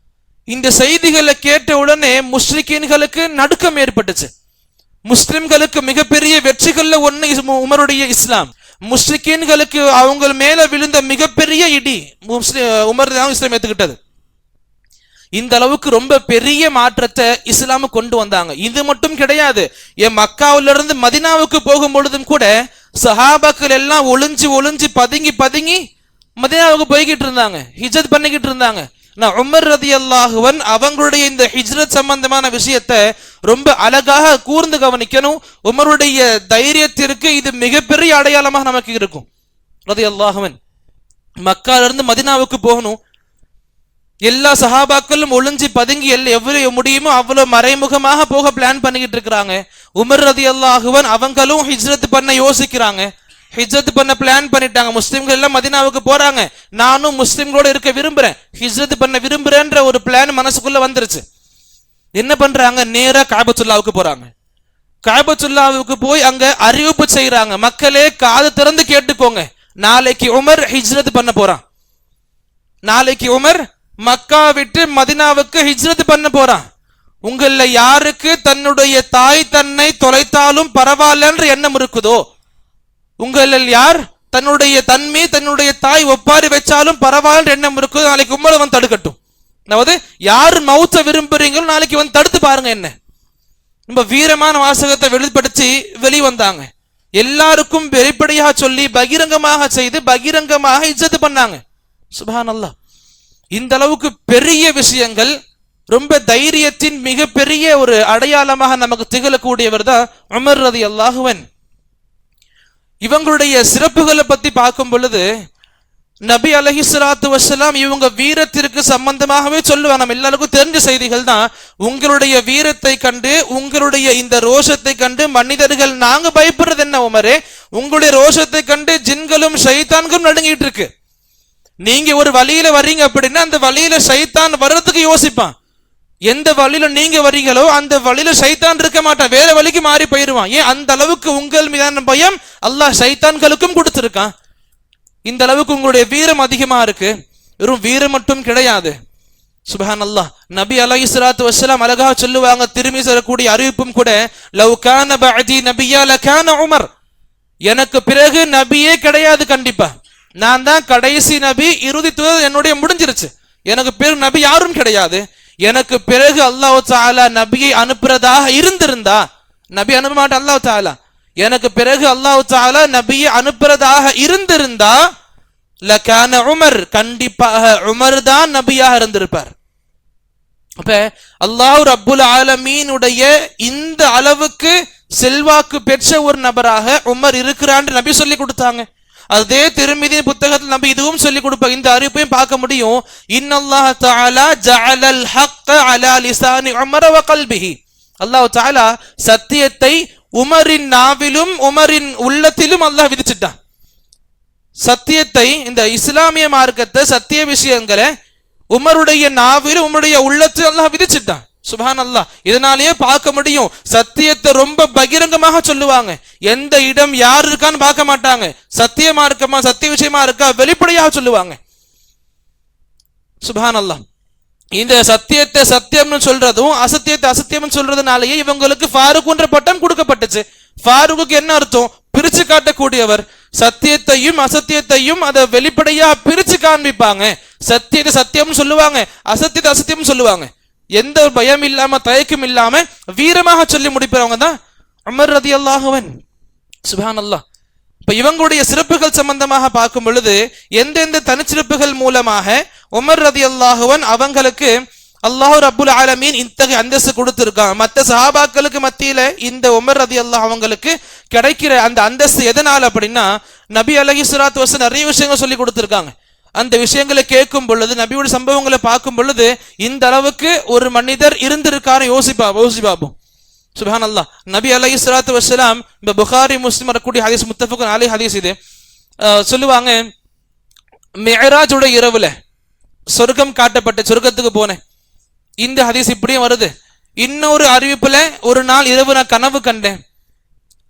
[SPEAKER 2] இந்த செய்திகளை கேட்ட உடனே முஸ்லிக்கீன்களுக்கு நடுக்கம் ஏற்பட்டுச்சு. முஸ்லிம்களுக்கு மிகப்பெரிய வெற்றிகள்ல ஒண்ணு உமருடைய இஸ்லாம். முஸ்லிக்கீன்களுக்கு அவங்க மேல விழுந்த மிகப்பெரிய இடி உமர் தான் இஸ்லாம் ஏத்துக்கிட்டது. இந்த அளவுக்கு ரொம்ப பெரிய மாற்றத்தை இஸ்லாமு கொண்டு வந்தாங்க. இது மட்டும் கிடையாது, என் மக்காவில இருந்து மதினாவுக்கு போகும் பொழுதும் கூட சஹாபாக்கள் எல்லாம் ஒளிஞ்சு ஒளிஞ்சு பதுங்கி பதுங்கி மதினாவுக்கு போய்கிட்டு இருந்தாங்க, ஹிஜ்ரத் பண்ணிக்கிட்டு இருந்தாங்க. நான் உமர் ரலியல்லாஹு அன்ஹு அவங்களுடைய இந்த ஹிஜ்ரத் சம்பந்தமான விஷயத்தை ரொம்ப அழகாக கூர்ந்து கவனிக்கணும். உமருடைய தைரியத்திற்கு இது மிகப்பெரிய அடையாளமாக நமக்கு இருக்கும். ரலியல்லாஹு அன்ஹு மக்கால இருந்து மதினாவுக்கு போகணும், எல்லா சஹாபாக்களும் ஒளிஞ்சு பதுங்கி எவ்வளவு முடியுமோ அவ்வளவு மறைமுகமாக போக பிளான் பண்ணிக்கிட்டு இருக்கிறாங்க. உமர் ரலியல்லாஹு அன்ஹு அவங்களும் ஹிஜ்ரத் பண்ண யோசிக்கிறாங்க, ஹிஜ்ரத் பண்ண பிளான் பண்ணிட்டாங்க. முஸ்லிம்கள் எல்லாம் மதீனாவுக்கு போறாங்க, நானும் முஸ்லிம்களோட இருக்க விரும்புறேன், ஹிஜ்ரத் பண்ண விரும்புறேன்ற ஒரு பிளான் மனசுக்குள்ள வந்துருச்சு. என்ன பண்றாங்க, நேரா காபத்துல்லாவுக்கு போறாங்க. காபத்துல்லாவுக்கு போய் அங்க அறிவிப்பு செய்யறாங்க, மக்களே காது திறந்து கேட்டுக்கோங்க, நாளைக்கு உமர் ஹிஜ்ரத் பண்ண போறான், நாளைக்கு உமர் மக்கா விட்டு மதினாவுக்கு ஹிஜ்ரத் பண்ண போறான். உங்கள யாருக்கு தன்னுடைய தாய் தன்னை தொலைத்தாலும் பரவாயில்லன்ற எண்ணம் இருக்குதோ, உங்களில் யார் தன்னுடைய தன்மை தன்னுடைய தாய் ஒப்பாரி வச்சாலும் பரவாயில்ல எண்ணம் இருக்குதோ, நாளைக்கு உமர் வந்து தடுக்கட்டும். அதாவது யார் மௌத்த விரும்புறீங்களோ நாளைக்கு வந்து தடுத்து பாருங்க. என்ன ரொம்ப வீரமான வாசகத்தை வெளிப்படுத்தி வெளிவந்தாங்க. எல்லாருக்கும் வெளிப்படையாக சொல்லி பகிரங்கமாக செய்து பகிரங்கமாக ஹிஜ்ரத் பண்ணாங்க. சுப்ஹானல்லாஹ். இந்த அளவுக்கு பெரிய விஷயங்கள், ரொம்ப தைரியத்தின் மிகப்பெரிய ஒரு அடையாளமாக நமக்கு திகழக்கூடியவர் தான் உமர் ரலியல்லாஹு அன்ஹு. இவங்களுடைய சிறப்புகளை பத்தி பார்க்கும் பொழுது நபி அலைஹிஸ்ஸலாத்து வஸ்ஸலாம் இவங்க வீரத்திற்கு சம்பந்தமாகவே சொல்லுவாங்க. நம்ம எல்லாருக்கும் தெரிஞ்ச செய்திகள் தான். உங்களுடைய வீரத்தை கண்டு உங்களுடைய இந்த ரோஷத்தை கண்டு மனிதர்கள் நாங்க பயப்படுறது என்ன உமரே, உங்களுடைய ரோஷத்தை கண்டு ஜின்களும் ஷைத்தான்களும் நடுங்கிட்டு இருக்கு. நீங்க ஒரு வழியில வர்றீங்க அப்படின்னா அந்த வழியில ஷைத்தான் வர்றதுக்கு யோசிப்பான். எந்த வழியில நீங்க வர்றீங்களோ அந்த வழியில ஷைத்தான் இருக்க மாட்டான், வேற வழிக்கு மாறி போயிடுவான். ஏன் அந்த அளவுக்கு உங்கள் மீதான பயம் அல்லாஹ் ஷைத்தான்களுக்கும் கொடுத்திருக்கான். இந்த அளவுக்கு உங்களுடைய வீரம் அதிகமா இருக்கு. வெறும் வீரம் மட்டும் கிடையாது, சுப்ஹானல்லாஹ். நபி அலைஹிஸ்ஸலாத்து வஸ்ஸலாம் அழகாக சொல்லுவாங்க, திரும்பி சொல்லக்கூடிய அறிவிப்பும் கூட, லவ் கான பஅதி நபியா லகான உமர், எனக்கு பிறகு நபியே கிடையாது, கண்டிப்பா நான் தான் கடைசி நபி, இறுதி தூதர் என்னுடைய முடிஞ்சிருச்சு, எனக்கு பிறகு நபி யாரும் கிடையாது. எனக்கு பிறகு அல்லாஹ் தஆலா நபியை அனுப்புறதாக இருந்திருந்தா, நபி அனுப்ப மாட்டான் அல்லாஹ் தஆலா, எனக்கு பிறகு அல்லாஹ் தஆலா நபியை அனுப்புறதாக இருந்திருந்தா லகான உமர், கண்டிப்பாக உமர் தான் நபியாக இருந்திருப்பார். அப்ப அல்லாஹ் ரப்புல் ஆலமீனுடைய இந்த அளவுக்கு செல்வாக்கு பெற்ற ஒரு நபராக உமர் இருக்கிறான்னு நபி சொல்லி கொடுத்தாங்க. அதே திருமிதி புத்தகத்தில் நபி இதுவும் சொல்லி கொடுப்பாங்க. இந்த அறிவிப்பையும் பார்க்க முடியும். இன்னல்லாஹ தஆலா ஜஅலல் ஹக்க அலா லிசானி உமர் வ கல்பிஹி, அல்லாஹ் தஆலா சத்தியத்தை உமரின் நாவிலும் உமரின் உள்ளத்திலும் அல்லாஹ் விதிச்சிட்டான். சத்தியத்தை, இந்த இஸ்லாமிய மார்க்கத்தை சத்திய விஷயங்களை உமருடைய நாவிலும் உமருடைய உள்ளத்தில் அல்லாஹ் விதிச்சிட்டான். சுப்ஹானல்லாஹ். இதனாலேயே பார்க்க முடியும், சத்தியத்தை ரொம்ப பகிரங்கமாக சொல்லுவாங்க. எந்த இடம் யார் இருக்கான்னு பார்க்க மாட்டாங்க. சத்தியமா இருக்கமா சத்திய விஷயமா இருக்கா வெளிப்படையாக சொல்லுவாங்க. சுப்ஹானல்லாஹ். இந்த சத்தியத்தை சத்தியம்னு சொல்றதும் அசத்தியத்தை அசத்தியம்னு சொல்றதுனாலேயே இவங்களுக்கு ஃபாரூக்ன்ற பட்டம் கொடுக்கப்பட்டுச்சு. ஃபாரூக்கு என்ன அர்த்தம்? பிரிச்சு காட்டக்கூடியவர். சத்தியத்தையும் அசத்தியத்தையும் அதை வெளிப்படையா பிரிச்சு காண்பிப்பாங்க. சத்தியத்தை சத்தியம் சொல்லுவாங்க, அசத்தியத்தை அசத்தியம் சொல்லுவாங்க. எந்த பயம் இல்லாம தயக்கம் இல்லாம வீரமாக சொல்லி முடிப்பவங்க தான் உமர் ரலியல்லாஹு அன்ஹு. சுப்ஹானல்லாஹ். இப்ப இவங்களுடைய சிறப்புகள் சம்பந்தமாக பார்க்கும் பொழுது எந்தெந்த தனிச்சிறப்புகள் மூலமாக உமர் ரலியல்லாஹு அன்ஹு அவங்களுக்கு அல்லாஹ் ரப்புல் ஆலமீன் இத்தகைய அந்தஸ்து கொடுத்திருக்காங்க. மற்ற சஹாபாக்களுக்கு மத்தியில இந்த உமர் ரலியல்லாஹு அவங்களுக்கு கிடைக்கிற அந்த அந்தஸ்து எதனால அப்படின்னா, நபி அலைஹிஸ்ஸலாத்து வஸல்லம் நிறைய விஷயங்கள் சொல்லி கொடுத்திருக்காங்க. அந்த விஷயங்களை கேட்கும் பொழுது, நபியுடைய சம்பவங்களை பார்க்கும் பொழுது, இந்த அளவுக்கு ஒரு மனிதர் இருந்திருக்காரு யோசிப்பாப்போம். சுப்ஹான் அல்லாஹ். நபி அலைஹிஸ்ஸலாத்து வஸ்ஸலாம், இந்த புகாரி முஸ்லிம் வரக்கூடிய ஹதீஸ், முத்தஃபகுன் அலைஹி ஹதீஸ் இது, சொல்லுவாங்க, மிஅராஜுடைய இரவுல சொர்க்கம் காட்டப்பட்ட, சொர்க்கத்துக்கு போனேன். இந்த ஹதீஸ் இப்படியே வருது. இன்னொரு அறிவிப்புல, ஒரு நாள் இரவு நான் கனவு கண்டேன்.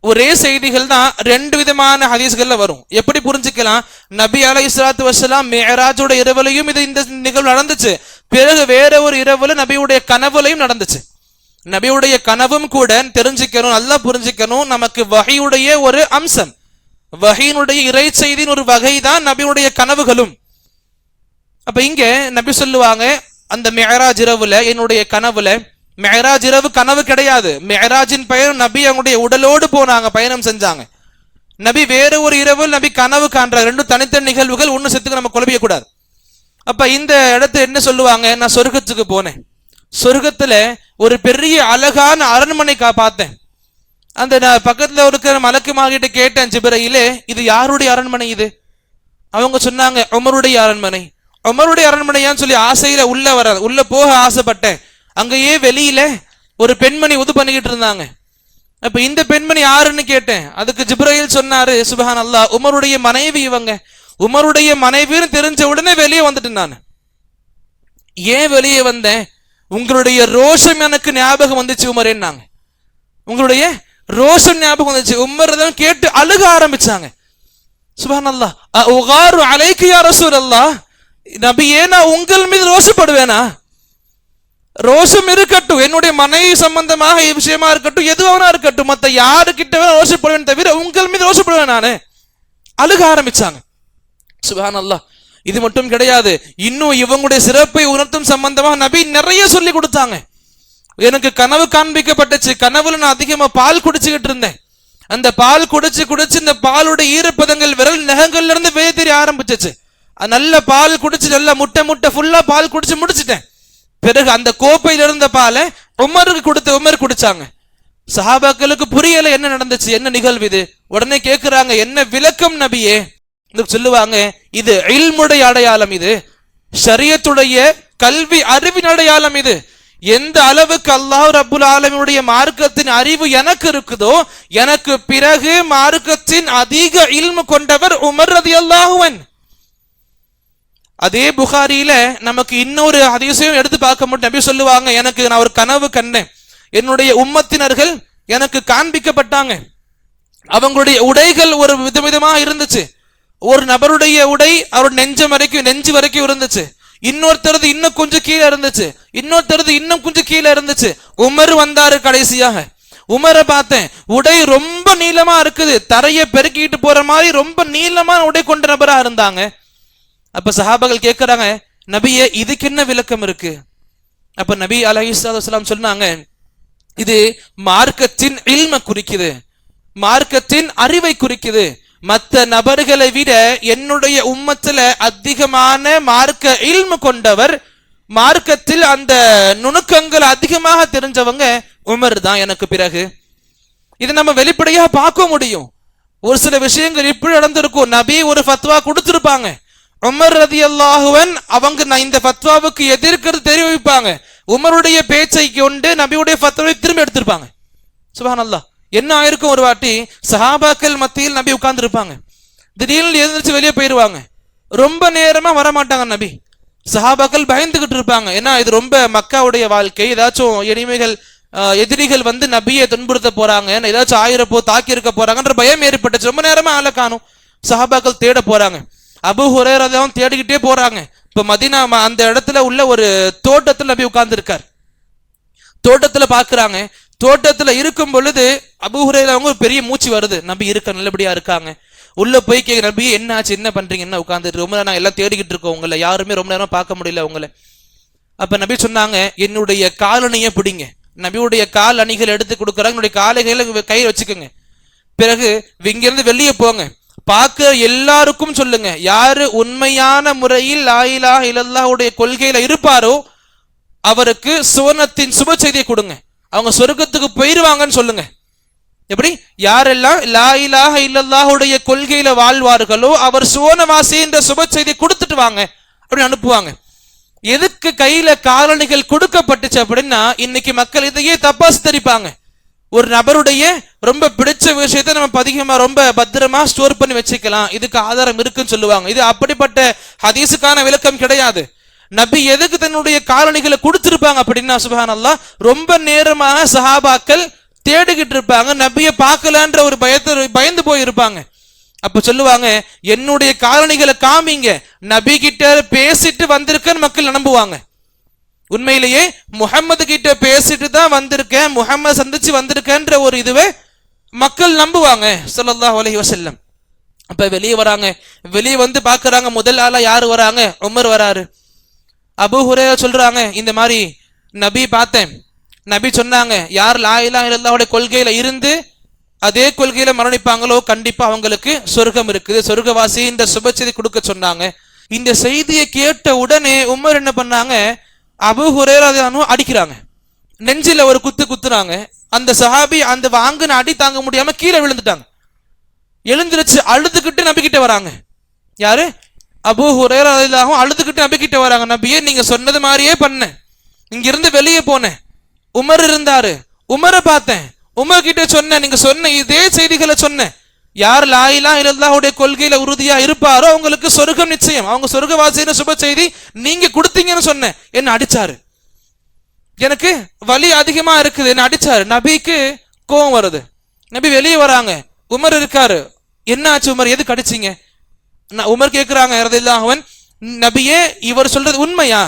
[SPEAKER 2] ஒரே செய்திகள் தான் ரெண்டு விதமான ஹதீஸ்கள்ல வரும். எப்படி புரிஞ்சுக்கலாம்? நபி அலைஹிஸ்ஸலாத்து வஸ்ஸலாம் மிஅராஜோட இரவுலையும் இந்த நிகழ்வு நடந்துச்சு. பிறகு வேற ஒரு இரவுல நபியுடைய கனவுலையும் நடந்துச்சு. நபியுடைய கனவும் கூட தெரிஞ்சுக்கணும், நல்லா புரிஞ்சுக்கணும், நமக்கு வஹீயுடைய ஒரு அம்சம், வஹீனுடைய இறை செய்தியின் ஒரு வகை தான் நபியுடைய கனவுகளும். அப்ப இங்க நபி சொல்லுவாங்க, அந்த மிஅராஜ் இரவுல, என்னுடைய கனவுல, மிஅராஜ் இரவு கனவு கிடையாது, மிஅராஜின் பெயர் நபி அவங்களுடைய உடலோடு போனாங்க, பயணம் செஞ்சாங்க. நபி வேற ஒரு இரவு நபி கனவு காண்றாங்க. ரெண்டும் தனித்தனி நிகழ்வுகள், ஒன்னு செத்துக்கு நம்ம குழப்பிக்க கூடாது. அப்ப இந்த இடத்துல என்ன சொல்லுவாங்க, நான் சொர்க்கத்துக்கு போனேன். சொர்க்கத்துல ஒரு பெரிய அழகான அரண்மனை பார்த்தேன். அந்த பக்கத்துல இருக்கிற மலக்குமார்கிட்ட கேட்டேன், ஜிப்ரீலே, இது யாருடைய அரண்மனை இது? அவங்க சொன்னாங்க, உமருடைய அரண்மனை. உமருடைய அரண்மனையான்னு சொல்லி ஆசையில உள்ள போக ஆசைப்பட்டேன். அங்கேயே வெளியில ஒரு பெண்மணி உது பண்ணிக்கிட்டு இருந்தாங்க. அப்ப இந்த பெண்மணி யாருன்னு கேட்டேன். அதுக்கு ஜிப்ரீல் சொன்னாரு, சுப்ஹான் அல்லாஹ், உமருடைய மனைவி இவங்க. உமருடைய மனைவின்னு தெரிஞ்ச உடனே வெளியே வந்துட்டேன். நான் ஏன் வெளியே வந்தேன்? உங்களுடைய ரோஷம் எனக்கு ஞாபகம் வந்துச்சு உமரேன்னாங்க. உங்களுடைய ரோஷம் ஞாபகம் வந்துச்சு. உமர் தான் கேட்டு அழுக ஆரம்பிச்சாங்க. சுப்ஹான் அல்லாஹ், உகாரு அலைக்கு யா ரசூலல்லாஹ், நபியே, நான் உங்கள் மீது ரோஷப்படுவேனா? ரோஷம் இருக்கட்டும், என்னுடைய மனைவி சம்பந்தமாக விஷயமா இருக்கட்டும், எதுவானா இருக்கட்டும், மத்த யாருக்கிட்ட ரோஷப்படுவேன் தவிர உங்கள் மீது ரோஷப்படுவேன் நானு. அழுக ஆரம்பிச்சாங்க. சுப்ஹான் அல்லாஹ். இது மட்டும் கிடையாது, இன்னும் இவங்களுடைய சிறப்பை உணர்த்தும் சம்பந்தமாக நபி நிறைய சொல்லி கொடுத்தாங்க. எனக்கு கனவு காண்பிக்கப்பட்டுச்சு. கனவுல நான் அதிகமா பால் குடிச்சுக்கிட்டு இருந்தேன். அந்த பால் குடிச்சு இந்த பாலுடைய ஈரப்பதங்கள் விரல் நகங்கள்ல இருந்து வெளியே தெரிய ஆரம்பிச்சிச்சு. நல்ல பால் குடிச்சு, நல்ல முட்டை ஃபுல்லா பால் குடிச்சு முடிச்சிட்டேன். பிறகு அந்த கோப்பையில இருந்த பாலை உமருக்கு கொடுத்து உமர் குடிச்சாங்க. சஹாபாக்களுக்கு புரியல என்ன நடந்துச்சு, என்ன நிகழ்வு இது. உடனே கேட்கிறாங்க, என்ன விளக்கம் நபியே? சொல்லுவாங்க, இது இல்முடைய அடையாளம், இது ஷரியத்துடைய கல்வி அறிவின் அடையாளம். இது எந்த அளவுக்கு அல்லாஹ் ரப்புல் ஆலமீனுடைய மார்க்கத்தின் அறிவு எனக்கு இருக்குதோ, எனக்கு பிறகு மார்க்கத்தின் அதிக இல்மு கொண்டவர் உமர் ரலியல்லாஹு அன்ஹு. அதே புகாரியில நமக்கு இன்னொரு ஹதீஸையும் எடுத்து பார்க்க முடியும். நபி சொல்லுவாங்க, எனக்கு நான் ஒரு கனவு கண்டேன். என்னுடைய உம்மத்தினர்கள் எனக்கு காண்பிக்கப்பட்டாங்க. அவங்களுடைய உடைகள் ஒரு விதவிதமா இருந்துச்சு. ஒரு நபருடைய உடை அவர் நெஞ்சு வரைக்கும் இருந்துச்சு. இன்னொருத்தரது இன்னும் கொஞ்சம் கீழே இருந்துச்சு. இன்னொருத்தரது இன்னும் கொஞ்சம் கீழே இருந்துச்சு. உமர் வந்தாரு கடைசியாக. உமரை பார்த்தேன், உடை ரொம்ப நீளமா இருக்குது, தரையை பெருக்கிட்டு போற மாதிரி ரொம்ப நீளமான உடை கொண்ட நபரா இருந்தாங்க. அப்ப சஹாபாக்கள் கேட்கிறாங்க, நபியே, இதுக்கு என்ன விளக்கம் இருக்கு? அப்ப நபி அலைஹிஸ்ஸலாத்து வஸலாம் சொன்னாங்க, இது மார்க்கத்தின் இல்ம குறிக்குது, மார்க்கத்தின் அறிவை குறிக்குது. மற்ற நபர்களை விட என்னுடைய உம்மத்துல அதிகமான மார்க்க இல்மு கொண்டவர், மார்க்கத்தில் அந்த நுணுக்கங்கள் அதிகமாக தெரிஞ்சவங்க உமர் தான் எனக்கு பிறகு. இதை நம்ம வெளிப்படையா பார்க்க முடியும். ஒரு சில விஷயங்கள் இப்படி நடந்திருக்கும். நபி ஒரு ஃபத்வா கொடுத்திருப்பாங்க, உமர் ரலியல்லாஹு அன்ஹு அவங்க இந்த ஃபத்வாவுக்கு எதிர்க்கிறது தெரிவிப்பாங்க. உமருடைய பேச்சை கொண்டு நபியுடைய ஃபத்வாவை திரும்ப எடுத்திருப்பாங்க. சுப்ஹானல்லாஹ். என்ன ஆயிருக்கும், ஒரு வாட்டி சஹாபாக்கள் மத்தியில் நபி உட்கார்ந்து இருப்பாங்க. திடீர்னு எழுந்திருச்சு வெளியே போயிருவாங்க. ரொம்ப நேரமா வரமாட்டாங்க நபி. சஹாபாக்கள் பயந்துகிட்டு இருப்பாங்க. ஏன்னா இது ரொம்ப மக்காவுடைய வாழ்க்கை, ஏதாச்சும் எதிரிகள் வந்து நபியை துன்புறுத்த போறாங்க, ஏதாச்சும் ஆயிரப்போ தாக்கி இருக்க போறாங்கன்ற பயம் ஏற்பட்டுச்சு. ரொம்ப நேரமா ஆளை காணும். சஹாபாக்கள் தேட போறாங்க. அபூ ஹுரைரா தேடிக்கிட்டே போறாங்க. இப்ப மதீனா அந்த இடத்துல உள்ள ஒரு தோட்டத்துல நபி உட்கார்ந்து இருக்கார். தோட்டத்துல பாக்குறாங்க. தோட்டத்துல இருக்கும் பொழுது அபூ ஹுரைரா அவங்க பெரிய மூச்சு வருது. நபி நல்லபடியா இருக்காங்க. உள்ள போய் கேட்க, நபி என்ன ஆச்சு, என்ன பண்றீங்க, என்ன உட்கார்ந்துட்டு? ரொம்ப நேரம் எல்லாம் தேடிக்கிட்டு இருக்கோம் உங்களை, யாருமே ரொம்ப நேரம் பார்க்க முடியல உங்களை. அப்ப நபி சொன்னாங்க, என்னுடைய காலணியை பிடிங்க. நபியுடைய கால் அணிகள் எடுத்து கொடுக்குறாங்க. என்னுடைய காலைகளை கையில் வச்சுக்கோங்க. பிறகு இங்கிருந்து வெளியே போங்க. பார்க்க எல்லாருக்கும் சொல்லுங்க, யாரு உண்மையான முறையில் லா இலாஹ இல்லல்லாஹ்வுடைய கொள்கையில இருப்பாரோ அவருக்கு சுவனத்தின் சுப செய்தியை கொடுங்க. அவங்க சொர்க்கத்துக்கு போயிருவாங்கன்னு சொல்லுங்க. எப்படி யாரெல்லாம் லா இலாஹ இல்லல்லாஹுடைய கொள்கையில வாழ்வார்களோ அவர் சுவனவாசி என்ற சுப செய்தி கொடுத்துட்டு வாங்க அப்படின்னு அனுப்புவாங்க. எதுக்கு கையில காலணிகள் கொடுக்கப்பட்டுச்சு அப்படின்னா, இன்னைக்கு மக்கள் இதையே தப்பா சித்தரிப்பாங்க. ஒரு நபருடைய ரொம்ப பிடிச்ச விஷயத்தை நம்ம அதிகமா ரொம்ப பத்திரமா ஸ்டோர் பண்ணி வச்சுக்கலாம், இதுக்கு ஆதாரம் இருக்குன்னு சொல்லுவாங்க. இது அப்படிப்பட்ட ஹதீஸுக்கான விளக்கம் கிடையாது. நபி எதுக்கு தன்னுடைய காலணிகளை கொடுத்திருப்பாங்க அப்படின்னா, சுப்ஹானல்லாஹ், ரொம்ப நேரமாக சஹாபாக்கள் தேடிக்கிட்டு இருப்பாங்க, நபியை பார்க்கலன்ற ஒரு பயந்து போயிருப்பாங்க. அப்ப சொல்லுவாங்க, என்னுடைய காலணிகளை காமிங்க, நபி கிட்ட பேசிட்டு வந்திருக்கேன்னு மக்கள் நம்புவாங்க. உண்மையிலேயே முஹம்மது கிட்ட பேசிட்டு தான் வந்திருக்கேன், முஹம்மது சந்திச்சு வந்திருக்கேன்ற ஒரு இதுவே மக்கள் நம்புவாங்க ஸல்லல்லாஹு அலைஹி வஸல்லம். அப்ப வெளியே வராங்க, வெளியே வந்து பாக்குறாங்க, முதல் ஆளா யாரு வராங்க? உமர் வராரு. அபூ ஹுரைரா சொல்றாங்க, இந்த மாதிரி நபி பார்த்தேன், நபி சொன்னாங்க, யார் லா இலாஹ இல்லல்லாஹுடைய கொள்கையில இருந்து அதே கொள்கையில மரணிப்பாங்களோ கண்டிப்பா அவங்களுக்கு சொர்க்கம் இருக்குது, சொர்க்கவாசி இந்த சுப செய்தி கொடுக்க சொன்னாங்க. இந்த செய்தியை கேட்ட உடனே உமர் என்ன பண்ணாங்க, அபூ ஹுரைரா அடிக்கிறாங்க, நெஞ்சில ஒரு குத்துறாங்க. அந்த சஹாபி அந்த வாங்கின அடி தாங்க முடியாம கீழே விழுந்துட்டாங்க. எழுந்திருச்சு அழுதுகிட்டு நபி கிட்ட வராங்க. யாரு? அபூ ஹுரைரா ரலியல்லாஹு அழுதுகிட்டு நபி கிட்ட வராங்க. நபியே, நீங்க சொன்னது மாதிரியே பண்ணேன், இங்க இருந்து வெளியே போனேன், உமர் இருந்தாரு, உமரை பார்த்தேன், உமர் கிட்ட சொன்னேன், நீங்க சொன்ன இதே செய்திகளை சொன்னேன், யார் லா இலாஹ இல்லல்லாஹுடைய கொள்கையில உறுதியா இருப்பாரோ அவங்களுக்கு சொர்க்கம் நிச்சயம், அவங்க சொர்க்கவாசின்னு சுப செய்தி நீங்க கொடுத்தீங்கன்னு சொன்னேன். என்ன அடிச்சாரு, எனக்கு வலி அதிகமா இருக்குது, என்ன அடிச்சாரு. நபிக்கு கோபம் வருது. நபி வெளியே வராங்க, உமர் இருக்காரு. என்ன ஆச்சு உமர், எதுக்கு அடிச்சீங்க? உமர் கேட்கிறாங்க ரலியல்லாஹு அன்ஹு, நபியே இவர் சொல்றது உண்மையா?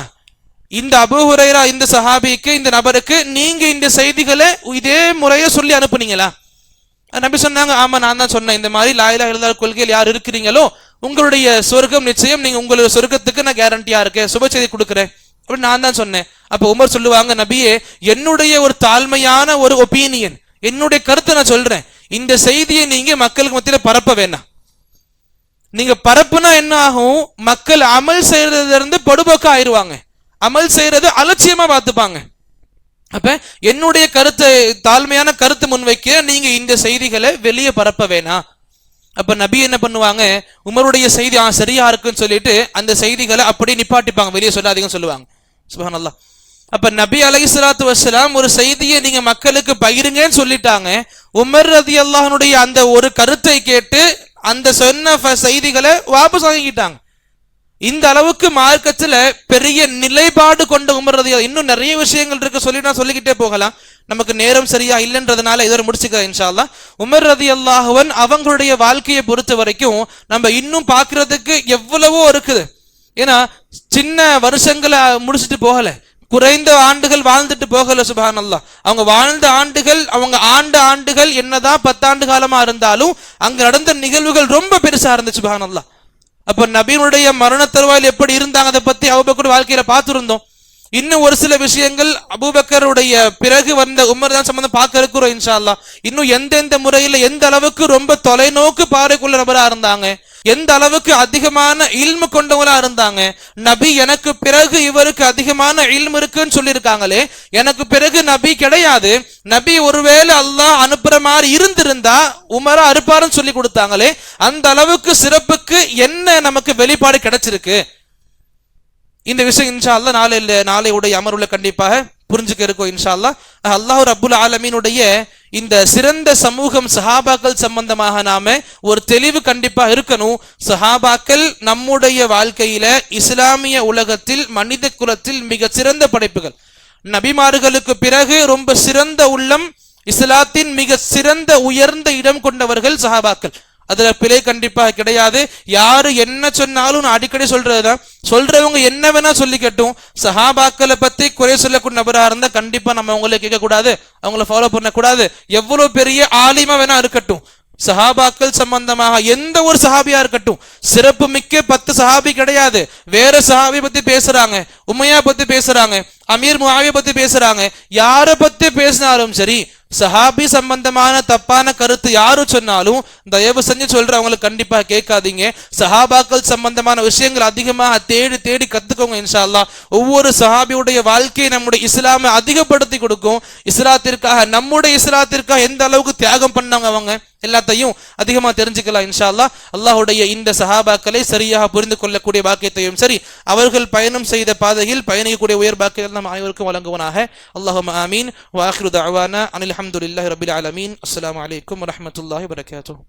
[SPEAKER 2] இந்த அபூ ஹுரைரா இந்த சஹாபிக்கு, இந்த நபருக்கு நீங்க இந்த செய்திகளை இதே முறையை சொல்லி அனுப்புனீங்களா? நபி சொன்னாங்க, ஆமா நான் தான் சொன்னேன், இந்த மாதிரி லா இலாஹ இல்லல்லாஹ் கொள்கையில் யார் இருக்கிறீங்களோ உங்களுடைய சொர்க்கம் நிச்சயம், நீங்க உங்களுடைய சொர்க்கத்துக்கு நான் கேரண்டியா இருக்கேன், சுப செய்தி கொடுக்குறேன் அப்படின்னு நான் தான் சொன்னேன். அப்ப உமர் சொல்லுவாங்க, நபியே என்னுடைய ஒரு தாழ்மையான ஒரு ஒப்பீனியன், என்னுடைய கருத்தை நான் சொல்றேன், இந்த செய்தியை நீங்க மக்களுக்கு மத்தியில பரப்ப வேண்டாம். நீங்க பரப்புனா என்ன ஆகும், மக்கள் அமல் செய்யறதுல இருந்து பொடுபோக்க ஆயிடுவாங்க, அமல் செய்யறது அலட்சியமா பார்த்துப்பாங்க. அப்ப என்னுடைய கருத்தை, தாழ்மையான கருத்து முன்வைக்க நீங்க இந்த செய்திகளை வெளியே பரப்ப வேணாம். அப்ப நபி என்ன பண்ணுவாங்க, உமருடைய செய்தி சரியா இருக்குன்னு சொல்லிட்டு அந்த செய்திகளை அப்படியே நிப்பாட்டிப்பாங்க, வெளியே சொல்லாதீங்கன்னு சொல்லுவாங்க. சுப்ஹானல்லாஹ். அப்ப நபி அலைஹிஸ்ஸலாத்து வஸ்ஸலாம் ஒரு செய்தியை நீங்க மக்களுக்கு பகிருங்கன்னு சொல்லிட்டாங்க. உமர் ரலியல்லாஹு அன்ஹுடைய அந்த ஒரு கருத்தை கேட்டு அந்த சொன்ன செய்திகளை வாபஸ் வாங்கிட்டாங்க. இந்த அளவுக்கு மார்க்கத்துல பெரிய நிலைப்பாடு கொண்ட உமர் ரலியல்லாஹு, இன்னும் நிறைய விஷயங்கள் இருக்கு, சொல்லிக்கிட்டே போகலாம், நமக்கு நேரம் சரியா இல்லைன்றதுனால இதோட முடிச்சுக்கிறேன் இன்ஷா அல்லாஹ். உமர் ரலியல்லாஹு அன்ஹு அவங்களுடைய வாழ்க்கையை பொறுத்த வரைக்கும் நம்ம இன்னும் பார்க்கறதுக்கு எவ்வளவோ இருக்குது. ஏன்னா சின்ன வருஷங்களை முடிச்சுட்டு போகல, குறைந்த ஆண்டுகள் வாழ்ந்துட்டு போகல. சுப்ஹானல்லாஹ். அவங்க வாழ்ந்த ஆண்டுகள், அவங்க ஆண்டுகள் என்னதான் 10 ஆண்டு காலமா இருந்தாலும் அங்க நடந்த நிகழ்வுகள் ரொம்ப பெருசா இருந்துச்சு. சுப்ஹானல்லாஹ். அப்ப நபியினுடைய மரண தருவாயில் எப்படி இருந்தாங்க அதை பத்தி அபூபக்கர் வாழ்க்கையில பார்த்திருந்தோம். இன்னும் ஒரு சில விஷயங்கள் அபூபக்கருடைய பிறகு வந்த உமர் தான் சம்பந்தம் பார்க்க இருக்கிறோம் இன்ஷா அல்லாஹ். இன்னும் எந்தெந்த முறையில எந்த அளவுக்கு ரொம்ப தொலைநோக்கு பார்வைக்குள்ள நபரா இருந்தாங்க, எந்த அளவுக்கு அதிகமான இல்மு கொண்டவங்களா இருந்தாங்க. நபி எனக்கு பிறகு இவருக்கு அதிகமான இல்மு இருக்குன்னு சொல்லியிருக்காங்களே, எனக்கு பிறகு நபி கிடையாது, நபி ஒருவேளை அல்லாஹ் அனுப்புற மாதிரி இருந்திருந்தா உமரா அறுப்பாருன்னு சொல்லி கொடுத்தாங்களே, அந்த அளவுக்கு சிறப்புக்கு என்ன நமக்கு வெளிப்பாடு கிடைச்சிருக்கு. இந்த விஷயம் இன்ஷா அல்லாஹ் நாளையுடைய அமர்வுல கண்டிப்பாக புரிஞ்சுக்க இருக்கும் இன்ஷா அல்லாஹ். அல்லாஹ் ரப்புல் ஆலமீனுடைய இந்த சிறந்த சமூகம் சஹாபாக்கள் சம்பந்தமாக நாம ஒரு தெளிவு கண்டிப்பா இருக்கணும். சஹாபாக்கள் நம்முடைய வாழ்க்கையில இஸ்லாமிய உலகத்தில் மனித குலத்தில் மிக சிறந்த படைப்புகள். நபிமார்களுக்கு பிறகு ரொம்ப சிறந்த உள்ளம், இஸ்லாத்தின் மிக சிறந்த உயர்ந்த இடம் கொண்டவர்கள் சஹாபாக்கள். அதுல பிழை கண்டிப்பா கிடையாது. யாரு என்ன சொன்னாலும் நான் அடிக்கடி சொல்றதுதான், சொல்றவங்க என்ன வேணா சொல்லிக்கட்டும், சஹாபாக்களை பத்தி குறை சொல்லக்கூடிய நபரா இருந்தா கண்டிப்பா நம்ம அவங்களை கேட்க கூடாது, அவங்களை ஃபாலோ பண்ணக்கூடாது. எவ்வளவு பெரிய ஆலிமா வேணா இருக்கட்டும், சஹாபாக்கள் சம்பந்தமாக எந்த ஒரு சஹாபியா இருக்கட்டும், சிறப்பு மிக்க 10 சஹாபி கிடையாது, வேற சஹாபி பத்தி பேசுறாங்க, உமையா பத்தி பேசுறாங்க, அமீர் முஆவியா பத்தி பேசுறாங்க. யார பத்தி பேசினாலும் சரி, சஹாபி சம்பந்தமான தப்பான கருத்து யாரும் சொன்னாலும் தயவு செஞ்சு சொல்ற அவங்களுக்கு கண்டிப்பா கேட்காதீங்க. சஹாபாக்கள் சம்பந்தமான விஷயங்கள் அதிகமாக தேடி தேடி கத்துக்கோங்க. இன்ஷா அல்லாஹ் ஒவ்வொரு சஹாபியுடைய வாழ்க்கையை நம்முடைய இஸ்லாமை அதிகப்படுத்தி கொடுக்கும். இஸ்லாத்திற்காக, நம்முடைய இஸ்லாத்திற்காக எந்த அளவுக்கு தியாகம் பண்ணாங்க அவங்க எல்லாத்தையும் அதிகமா தெரிஞ்சுக்கலாம். இன்ஷா அல்லாஹ் அல்லாஹ்வுடைய இந்த சஹாபாக்களை சரியாக புரிந்து கொள்ளக்கூடிய பாக்கியத்தையும் சரி, அவர்கள் பயணம் செய்த பாதையில் பயணிக்கக்கூடிய உயர் பாக்கியத்தை நாம் அனைவருக்கும் வழங்குவனாக. அல்லாஹும்ம ஆமீன். வ ஆகிரு தஅவானா அனில் ஹம்துலில்லாஹி ரப்பில் ஆலமீன். அஸ்ஸலாமு அலைக்கும் வரஹ்மத்துல்லாஹி வபரகாத்துஹு.